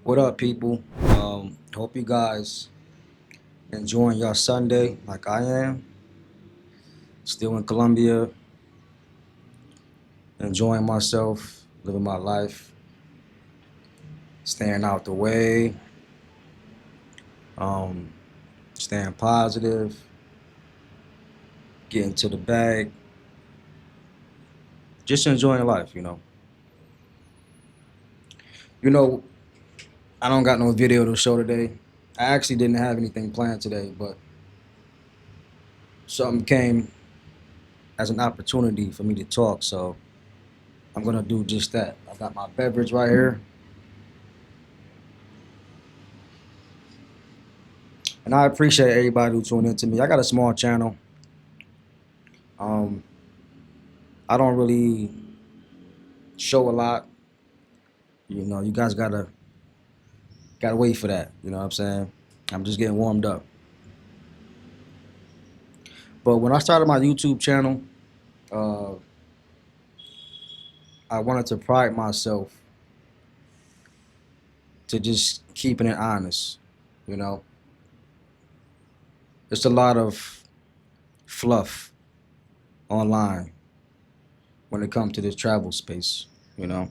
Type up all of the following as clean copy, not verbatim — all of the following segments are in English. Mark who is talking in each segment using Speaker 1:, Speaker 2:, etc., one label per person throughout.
Speaker 1: What up, people? Hope you guys enjoying your Sunday like I am. Still in Colombia, enjoying myself, living my life, staying out the way, um, staying positive, getting to the bag, just enjoying life. You know, I don't got no video to show today. I actually didn't have anything planned today, but something came as an opportunity for me to talk, so I'm gonna do just that. I got my beverage right here. And I appreciate everybody who tuned in to me. I got a small channel. Um, I don't really show a lot. You guys gotta wait for that. You know what I'm saying? I'm just getting warmed up. But when I started my YouTube channel, uh, I wanted to pride myself to just keeping it honest. You know, there's a lot of fluff online when it comes to this travel space. You know,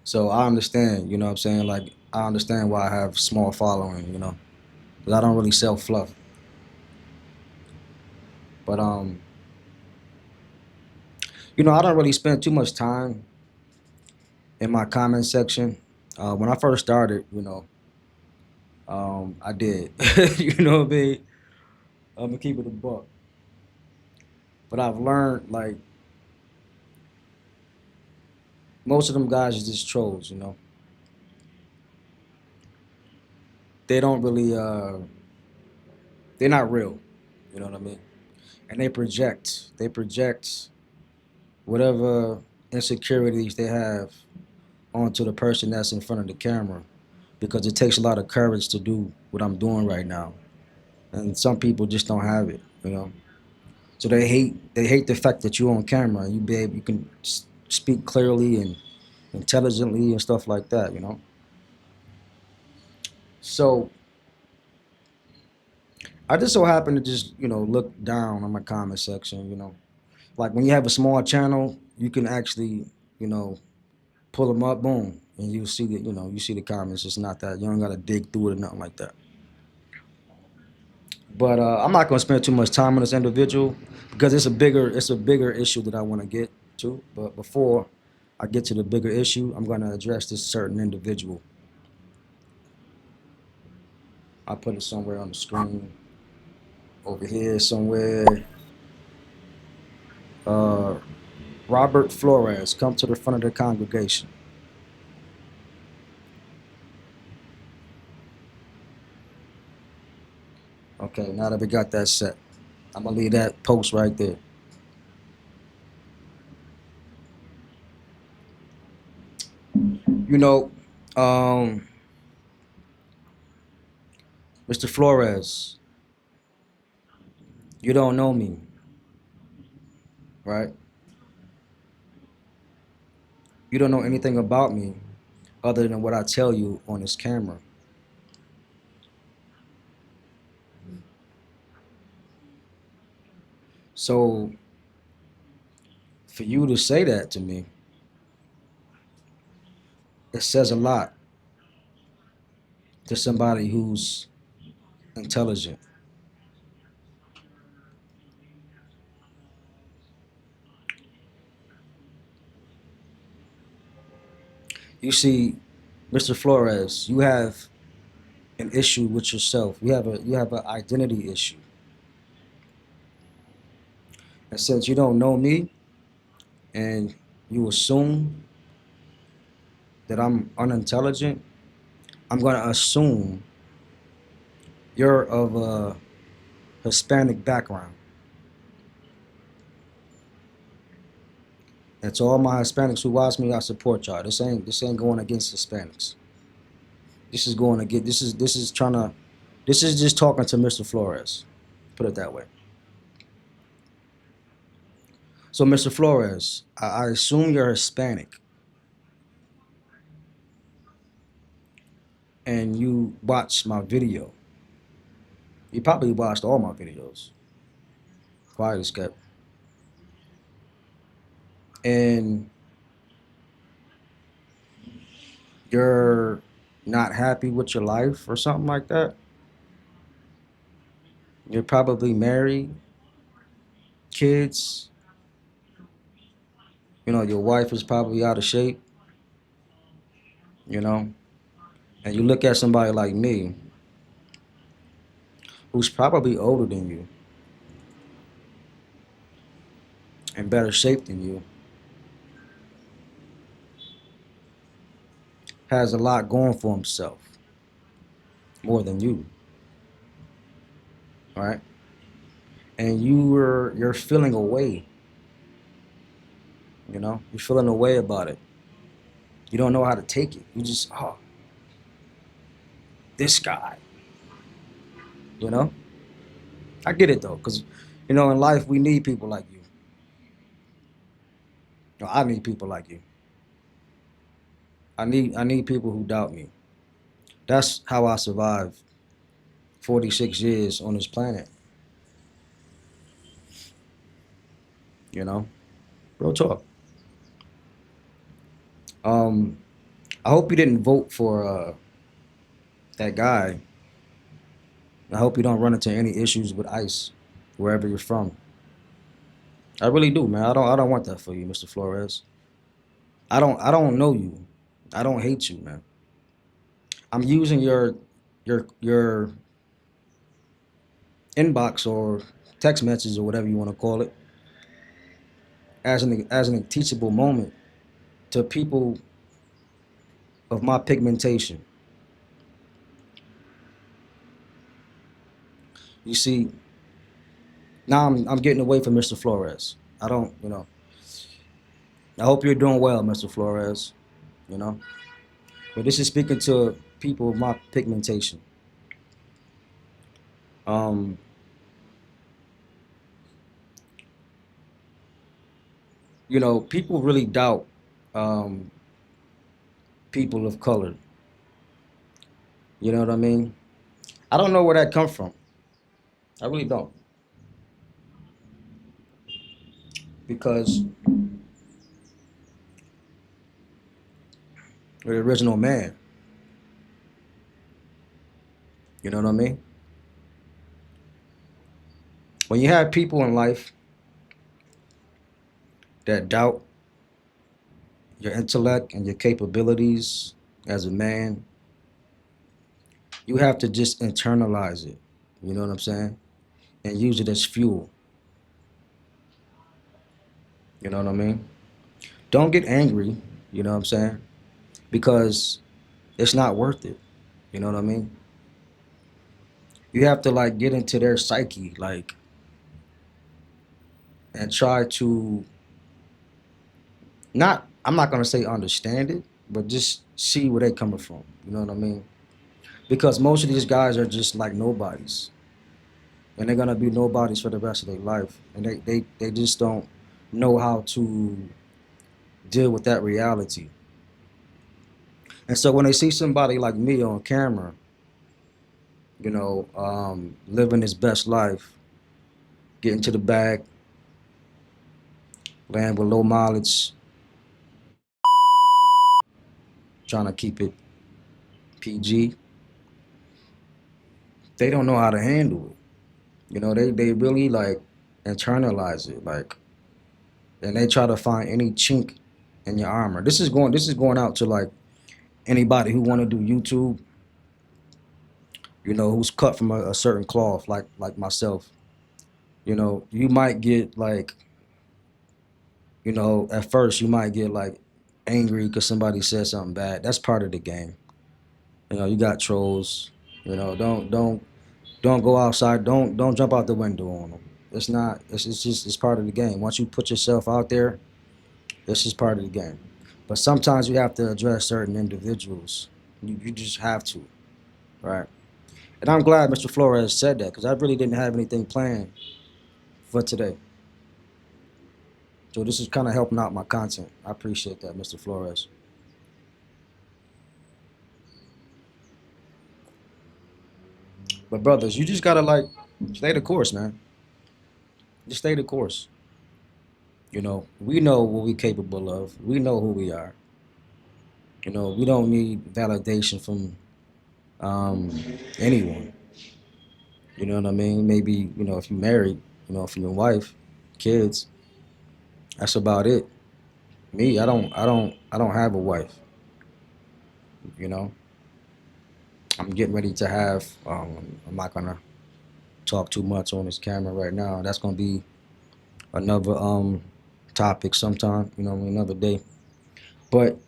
Speaker 1: so I understand. You know what I'm saying? Like I understand why I have small following. Because I don't really sell fluff. But I don't really spend too much time in my comment section. When I first started, I did. You know what I mean? I'm gonna keep it a buck. But I've learned like most of them guys are just trolls. They don't really. They're not real. You know what I mean? And they project. They project whatever insecurities they have onto the person that's in front of the camera because it takes a lot of courage to do what I'm doing right now. And some people just don't have it. So they hate the fact that you're on camera and you can speak clearly and intelligently and stuff like that. So I just so happen to just look down on my comment section. Like when you have a small channel, you can actually you know pull them up, boom, and you see the comments. It's not that you don't gotta dig through it or nothing like that. But I'm not gonna spend too much time on this individual because it's a bigger issue that I want to get to. But before I get to the bigger issue, I'm gonna address this certain individual. I'll put it somewhere on the screen over here somewhere. Uh, Robert Flores, come to the front of the congregation. Okay, now that we got that set, I'm gonna leave that post right there. You know, um, Mr. Flores, you don't know me, right? You don't know anything about me other than what I tell you on this camera. So for you to say that to me, it says a lot to somebody who's intelligent. You see, Mr. Flores, you have an issue with yourself. You have an identity issue. And since you don't know me and you assume that I'm unintelligent, I'm gonna assume you're of a Hispanic background. And to all my Hispanics who watch me, I support y'all. This ain't going against Hispanics. This is just talking to Mr. Flores. Put it that way. So Mr. Flores, I assume you're Hispanic. and you watch my video, you probably watched all my videos, quiet as kept, and you're not happy with your life or something like that. You're probably married, kids, your wife is probably out of shape, you know, and you look at somebody like me who's probably older than you, in better shape than you, has a lot going for himself more than you, right? And you're feeling away, you're feeling away about it. You don't know how to take it. You just, oh, this guy, you know. I get it though, because in life we need people like you. I need people like you. I need people who doubt me. That's how I survived 46 years on this planet. You know, real talk. Um, I hope you didn't vote for that guy. I hope you don't run into any issues with ICE wherever you're from. I really do, man. I don't want that for you, Mr. Flores. I don't know you. I don't hate you, man. I'm using your inbox or text message or whatever you want to call it as an teachable moment to people of my pigmentation. You see, now I'm getting away from Mr. Flores. I don't, I hope you're doing well, Mr. Flores. You know, but this is speaking to people of my pigmentation. Um, people really doubt um, people of color. You know what I mean? I don't know where that come from. I really don't, because we're the original man. You know what I mean? When you have people in life that doubt your intellect and your capabilities as a man, you have to just internalize it. You know what I'm saying? And use it as fuel. You know what I mean? Don't get angry. You know what I'm saying? Because it's not worth it. You know what I mean? You have to like get into their psyche, like, and try to not. I'm not gonna say understand it, but just see where they coming from. You know what I mean? Because most of these guys are just like nobodies, and they're gonna be nobodies for the rest of their life, and they just don't know how to deal with that reality. And so when they see somebody like me on camera, living his best life, getting to the bag, land with low mileage, trying to keep it PG, they don't know how to handle it. They really like internalize it, like, and they try to find any chink in your armor. This is going out to like anybody who want to do YouTube, who's cut from a certain cloth, like myself. You might get like, at first you might get like angry because somebody said something bad. That's part of the game. You got trolls. Don't go outside. Don't jump out the window on them. It's not. It's part of the game. Once you put yourself out there, this is part of the game. But sometimes you have to address certain individuals. You just have to, right? And I'm glad Mr. Flores said that, because I really didn't have anything planned for today. So this is kind of helping out my content. I appreciate that, Mr. Flores. But brothers, you just gotta like stay the course, man. Just stay the course. You know, we know what we're capable of. We know who we are. You know, we don't need validation from um, anyone. You know what I mean? Maybe if you're married, from your wife, kids. That's about it. Me, I don't have a wife. You know, I'm getting ready to have. I'm not gonna talk too much on this camera right now. That's gonna be another topic sometime. Another day. But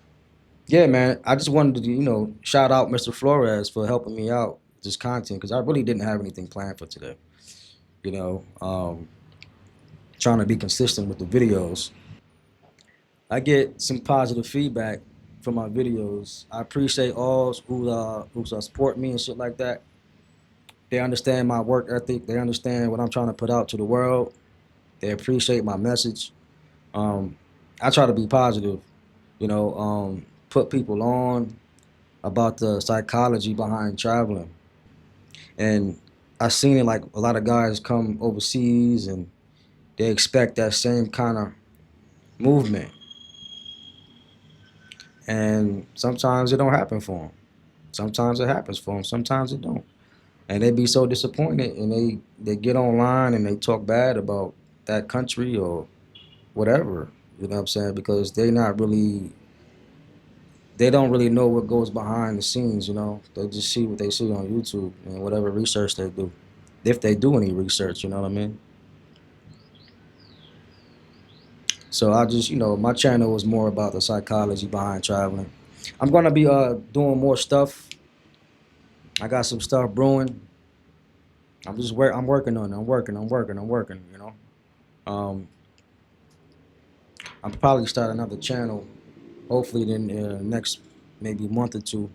Speaker 1: yeah, man, I just wanted to shout out Mr. Flores for helping me out with this content because I really didn't have anything planned for today. You know, trying to be consistent with the videos. I get some positive feedback from my videos. I appreciate all who support me and shit like that. They understand my work ethic. They understand what I'm trying to put out to the world. They appreciate my message. Um, I try to be positive. Put people on about the psychology behind traveling. And I seen it like a lot of guys come overseas and they expect that same kind of movement. And sometimes it don't happen for them. Sometimes it happens for them. Sometimes it don't. And they be so disappointed and they get online and they talk bad about that country or whatever. You know what I'm saying? Because they don't really know what goes behind the scenes, They just see what they see on YouTube and whatever research they do. If they do any research, you know what I mean? So I just, my channel was more about the psychology behind traveling. I'm gonna be doing more stuff. I got some stuff brewing. I'm working on it. I'm working. Um, I'm probably start another channel. Hopefully, in the next maybe month or two.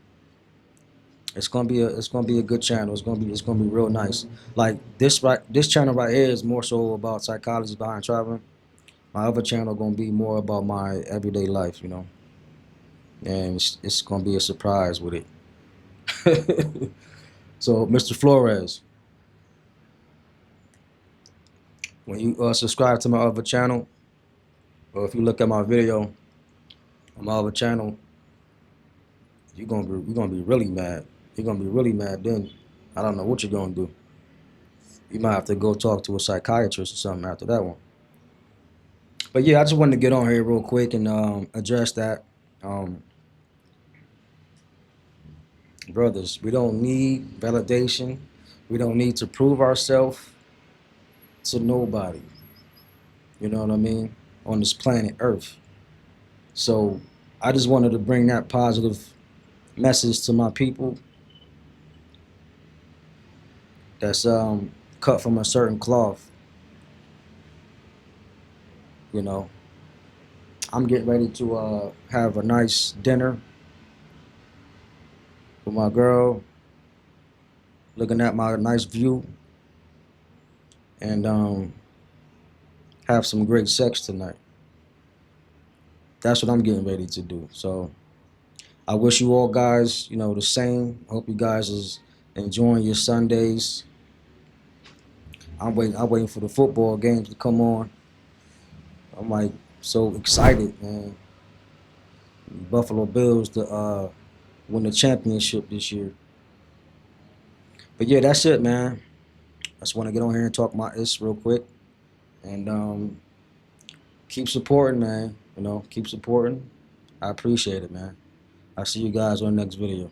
Speaker 1: It's gonna be a good channel. It's gonna be real nice. Like this channel right here is more so about psychology behind traveling. My other channel gonna be more about my everyday life, and it's gonna be a surprise with it. So, Mr. Flores, when you subscribe to my other channel, or if you look at my video on my other channel, you're gonna be really mad. You're gonna be really mad. Then I don't know what you're gonna do. You might have to go talk to a psychiatrist or something after that one. But yeah, I just wanted to get on here real quick and address that. Um, Brothers, we don't need validation. We don't need to prove ourselves to nobody. You know what I mean? On this planet Earth. So I just wanted to bring that positive message to my people that's cut from a certain cloth. You know, I'm getting ready to have a nice dinner with my girl, looking at my nice view, and have some great sex tonight. That's what I'm getting ready to do. So I wish you all guys, the same. Hope you guys is enjoying your Sundays. I'm waiting for the football games to come on. I'm like so excited, man. Buffalo Bills to win the championship this year. But yeah, that's it, man. I just want to get on here and talk my this real quick, and keep supporting, man. Keep supporting. I appreciate it, man. I'll see you guys on the next video.